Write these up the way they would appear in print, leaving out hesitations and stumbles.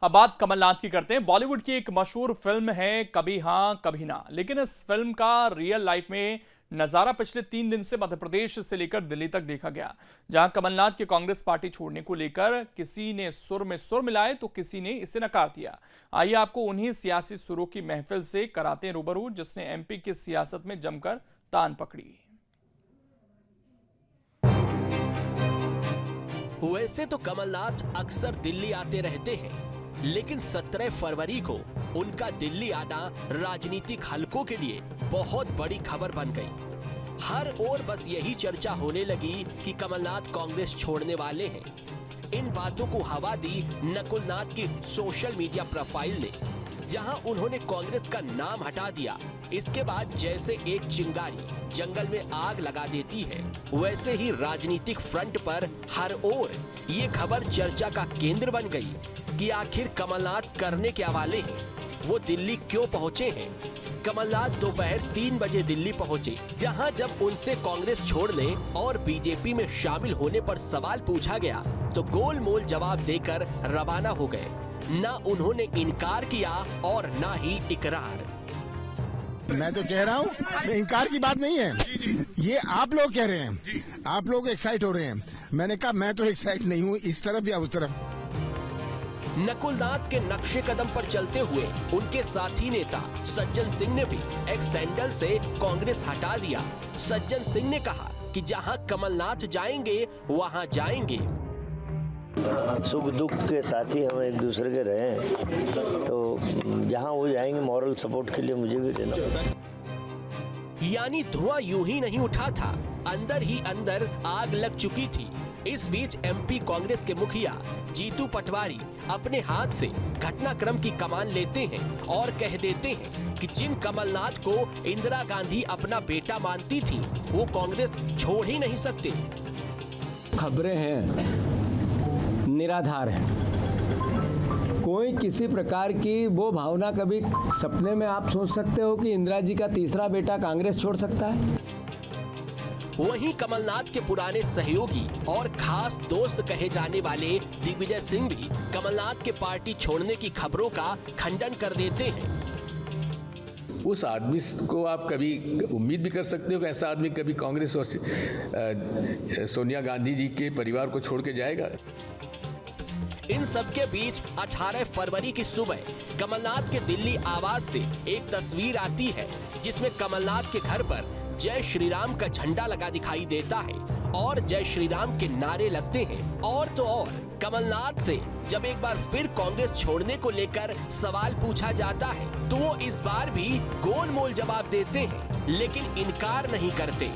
अब बात कमलनाथ की करते हैं। बॉलीवुड की एक मशहूर फिल्म है कभी हाँ कभी ना, लेकिन इस फिल्म का रियल लाइफ में नजारा पिछले 3 दिन से मध्य प्रदेश से लेकर दिल्ली तक देखा गया, जहां कमलनाथ के कांग्रेस पार्टी छोड़ने को लेकर किसी ने सुर में सुर मिलाए तो किसी ने इसे नकार दिया। आइए आपको उन्हीं सियासी सुरों की महफिल से कराते हैं रूबरू, जिसने एमपी की सियासत में जमकर तान पकड़ी। वैसे तो कमलनाथ अक्सर दिल्ली आते रहते हैं, लेकिन 17 फरवरी को उनका दिल्ली आना राजनीतिक हलकों के लिए बहुत बड़ी खबर बन गई। हर ओर बस यही चर्चा होने लगी कि कमलनाथ कांग्रेस छोड़ने वाले हैं। इन बातों को हवा दी नकुलनाथ की सोशल मीडिया प्रोफाइल ने, जहां उन्होंने कांग्रेस का नाम हटा दिया। इसके बाद जैसे एक चिंगारी जंगल में आग लगा देती है, वैसे ही राजनीतिक फ्रंट पर हर ओर ये खबर चर्चा का केंद्र बन गई कि आखिर कमलनाथ करने क्या वाले हैं, वो दिल्ली क्यों पहुंचे हैं। कमलनाथ दोपहर 3 बजे दिल्ली पहुंचे, जहां जब उनसे कांग्रेस छोड़ने और बीजेपी में शामिल होने पर सवाल पूछा गया तो गोलमोल जवाब देकर रवाना हो गए। ना उन्होंने इनकार किया और ना ही इकरार। मैं तो कह रहा हूँ, इनकार की बात नहीं है, ये आप लोग कह रहे हैं, आप लोग एक्साइट हो रहे हैं। मैंने कहा मैं तो एक्साइट नहीं हूँ, इस तरफ या उस तरफ। नकुलनाथ के नक्शे कदम पर चलते हुए उनके साथी नेता सज्जन सिंह ने भी एक्स सैंडल से कांग्रेस हटा दिया। सज्जन सिंह ने कहा कि जहां कमलनाथ जाएंगे वहां जाएंगे। सुख दुख के साथी हम एक दूसरे के रहे हैं, तो जहां वो जाएंगे मॉरल सपोर्ट के लिए मुझे भी देना। यानी धुआं यूं ही नहीं उठा था, अंदर ही अंदर आग लग चुकी थी। इस बीच एमपी कांग्रेस के मुखिया जीतू पटवारी अपने हाथ से घटनाक्रम की कमान लेते हैं और कह देते हैं कि जिन कमलनाथ को इंदिरा गांधी अपना बेटा मानती थी, वो कांग्रेस छोड़ ही नहीं सकते। खबरें हैं, निराधार है। कोई किसी प्रकार की वो भावना कभी सपने में आप सोच सकते हो कि इंदिरा जी का तीसरा बेटा कांग्रेस छोड़ सकता है? वहीं कमलनाथ के पुराने सहयोगी और खास दोस्त कहे जाने वाले दिग्विजय सिंह भी कमलनाथ के पार्टी छोड़ने की खबरों का खंडन कर देते हैं। उस आदमी को आप कभी उम्मीद भी कर सकते हो कि ऐसा आदमी कभी कांग्रेस और सोनिया गांधी जी के परिवार को छोड़ के जाएगा? इन सब के बीच 18 फरवरी की सुबह कमलनाथ के दिल्ली आवास से एक तस्वीर आती है, जिसमें कमलनाथ के घर पर जय श्री राम का झंडा लगा दिखाई देता है और जय श्री राम के नारे लगते हैं। और तो और कमलनाथ से जब एक बार फिर कांग्रेस छोड़ने को लेकर सवाल पूछा जाता है तो वो इस बार भी गोलमोल जवाब देते हैं, लेकिन इनकार नहीं करते।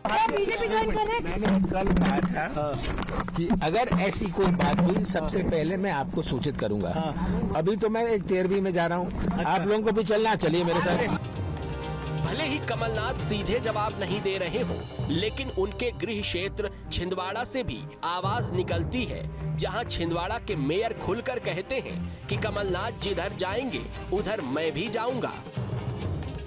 मैंने कल कहा था कि अगर ऐसी कोई बात हुई सबसे पहले मैं आपको सूचित करूंगा। अभी तो मैं एक 13वीं में जा रहा हूँ, आप लोगों को भी चलना, चलिए मेरे साथ। भले ही कमलनाथ सीधे जवाब नहीं दे रहे हो, लेकिन उनके गृह क्षेत्र छिंदवाड़ा से भी आवाज निकलती है, जहां छिंदवाड़ा के मेयर खुलकर कहते हैं कि कमलनाथ जिधर जाएंगे उधर मैं भी जाऊंगा।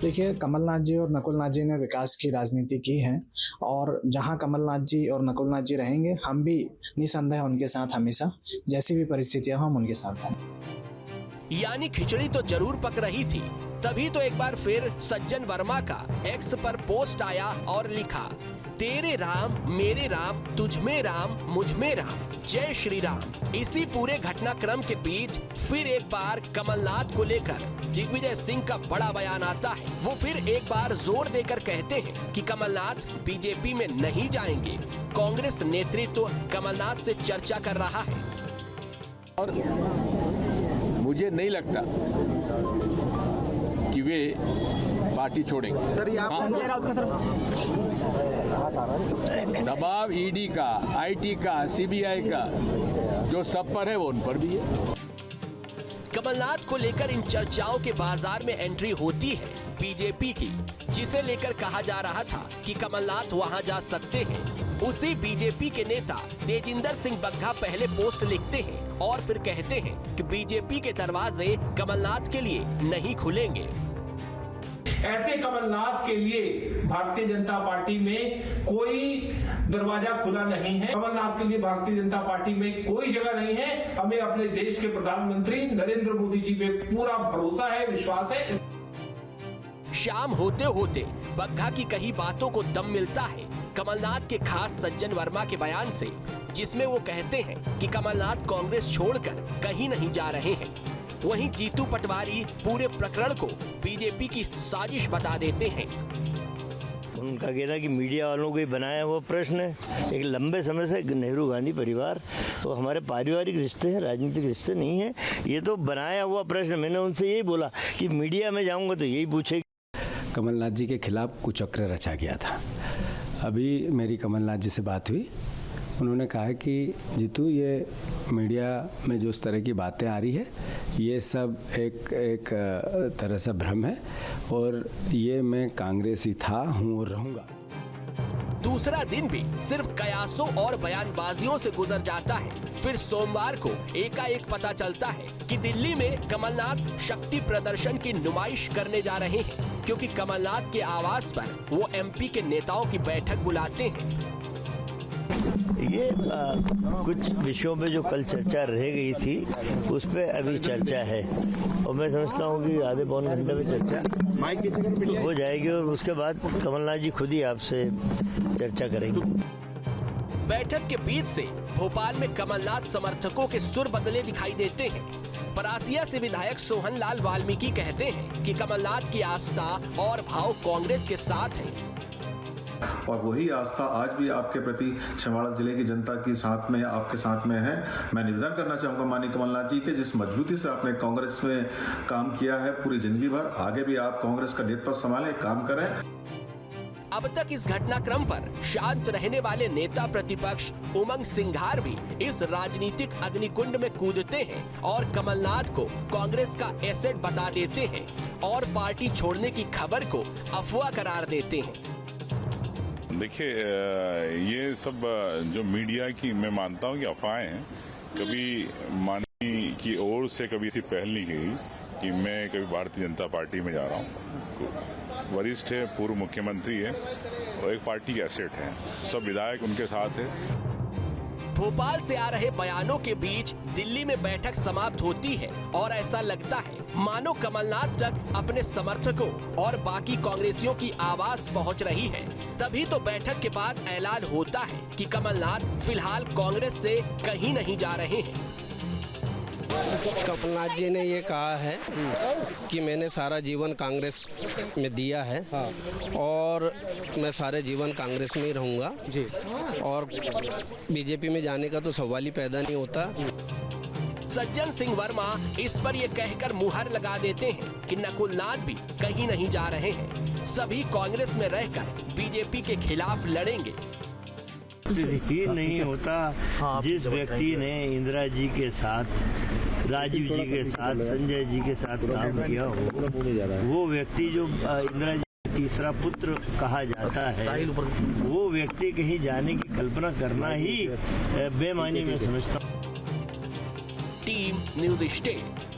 देखिए, कमलनाथ जी और नकुलनाथ जी ने विकास की राजनीति की है और जहां कमलनाथ जी और नकुलनाथ जी रहेंगे, हम भी निसंदेह उनके साथ हमेशा, जैसी भी परिस्थितियां हो हम उनके साथ हैं। यानी खिचड़ी तो जरूर पक रही थी, तभी तो एक बार फिर सज्जन वर्मा का एक्स पर पोस्ट आया और लिखा, तेरे राम मेरे राम तुझ में राम मुझ में राम, जय श्री राम। इसी पूरे घटनाक्रम के बीच फिर एक बार कमलनाथ को लेकर दिग्विजय सिंह का बड़ा बयान आता है। वो फिर एक बार जोर देकर कहते हैं कि कमलनाथ बीजेपी में नहीं जाएंगे। कांग्रेस नेतृत्व कमलनाथ से चर्चा कर रहा है और मुझे नहीं लगता कि वे पार्टी छोड़ेंगे। सर, दबाव ईडी का, आईटी का, सीबीआई का जो सब पर है वो उन पर भी है। कमलनाथ को लेकर इन चर्चाओं के बाजार में एंट्री होती है बीजेपी की, जिसे लेकर कहा जा रहा था कि कमलनाथ वहां जा सकते हैं। उसी बीजेपी के नेता तेजिंदर सिंह बग्घा पहले पोस्ट लिखते हैं और फिर कहते हैं कि बीजेपी के दरवाजे कमलनाथ के लिए नहीं खुलेंगे। ऐसे कमलनाथ के लिए भारतीय जनता पार्टी में कोई दरवाजा खुला नहीं है। कमलनाथ के लिए भारतीय जनता पार्टी में कोई जगह नहीं है। हमें अपने देश के प्रधानमंत्री नरेंद्र मोदी जी पे पूरा भरोसा है, विश्वास है। शाम होते होते बग्घा की कही बातों को दम मिलता है कमलनाथ के खास सज्जन वर्मा के बयान से, जिसमें वो कहते हैं कि कमलनाथ कांग्रेस छोड़कर कहीं नहीं जा रहे हैं। वहीं जीतू पटवारी पूरे प्रकरण को बीजेपी की साजिश बता देते हैं। उनका कहना कि मीडिया वालों को ही बनाया हुआ प्रश्न है। एक लंबे समय से नेहरू गांधी परिवार वो हमारे पारिवारिक रिश्ते हैं, राजनीतिक रिश्ते नहीं है। ये तो बनाया हुआ प्रश्न। मैंने उनसे यही बोला कि मीडिया में जाऊंगा तो यही पूछेगी। कमलनाथ जी के खिलाफ कुचक्र रचा गया था। अभी मेरी कमलनाथ जी से बात हुई, उन्होंने कहा कि जीतू ये मीडिया में जो इस तरह की बातें आ रही है ये सब एक तरह से भ्रम है और ये मैं कांग्रेसी था, हूँ और रहूँगा। दूसरा दिन भी सिर्फ कयासों और बयानबाजियों से गुजर जाता है। फिर सोमवार को एकाएक पता चलता है कि दिल्ली में कमलनाथ शक्ति प्रदर्शन की नुमाइश करने जा रहे हैं, क्योंकि कमलनाथ के आवास पर वो एमपी के नेताओं की बैठक बुलाते हैं। ये कुछ विषयों पे जो कल चर्चा रह गई थी उस पे अभी चर्चा है और मैं समझता हूँ कि आधे पौन घंटे में चर्चा हो जाएगी और उसके बाद कमलनाथ जी खुद ही आपसे चर्चा करेंगे। बैठक के बीच से भोपाल में कमलनाथ समर्थकों के सुर बदले दिखाई देते हैं। परासिया से विधायक सोहन लाल वाल्मीकि कहते हैं कि कमलनाथ की आस्था और भाव कांग्रेस के साथ है और वही आस्था आज भी आपके प्रति छिंदवाड़ा जिले की जनता के साथ में, आपके साथ में है। मैं निवेदन करना चाहूंगा माननीय कमलनाथ जी के, जिस मजबूती से आपने कांग्रेस में काम किया है पूरी जिंदगी भर, आगे भी आप कांग्रेस का नेतृत्व संभालें, काम करें। अब तक इस घटनाक्रम पर शांत रहने वाले नेता प्रतिपक्ष उमंग सिंघार भी इस राजनीतिक अग्निकुंड में कूदते हैं और कमलनाथ को कांग्रेस का एसेट बता देते हैं और पार्टी छोड़ने की खबर को अफवाह करार देते हैं। देखिए, ये सब जो मीडिया की मैं मानता हूँ कि अफवाहें हैं। कभी माननीय की ओर से कभी ऐसी पहल नहीं की कि मैं कभी भारतीय जनता पार्टी में जा रहा हूँ। वरिष्ठ है, पूर्व मुख्यमंत्री है और एक पार्टी के एसेट है, सब विधायक उनके साथ है। भोपाल से आ रहे बयानों के बीच दिल्ली में बैठक समाप्त होती है और ऐसा लगता है मानो कमलनाथ तक अपने समर्थकों और बाकी कांग्रेसियों की आवाज पहुंच रही है। तभी तो बैठक के बाद ऐलान होता है कि कमलनाथ फिलहाल कांग्रेस से कहीं नहीं जा रहे हैं। कमलनाथ जी ने ये कहा है कि मैंने सारा जीवन कांग्रेस में दिया है और मैं सारे जीवन कांग्रेस में ही रहूंगा जी, और बीजेपी में जाने का तो सवाल ही पैदा नहीं होता। सज्जन सिंह वर्मा इस पर ये कहकर मुहर लगा देते हैं कि नकुलनाथ भी कहीं नहीं जा रहे हैं, सभी कांग्रेस में रहकर बीजेपी के खिलाफ लड़ेंगे। ही नहीं होता जिस व्यक्ति ने इंदिरा जी के साथ, राजीव जी के साथ, संजय जी के साथ काम किया हो, वो व्यक्ति जो इंदिरा जी का तीसरा पुत्र कहा जाता है, वो व्यक्ति कहीं जाने की कल्पना करना ही बेमानी में समझता हूँ। Team news state.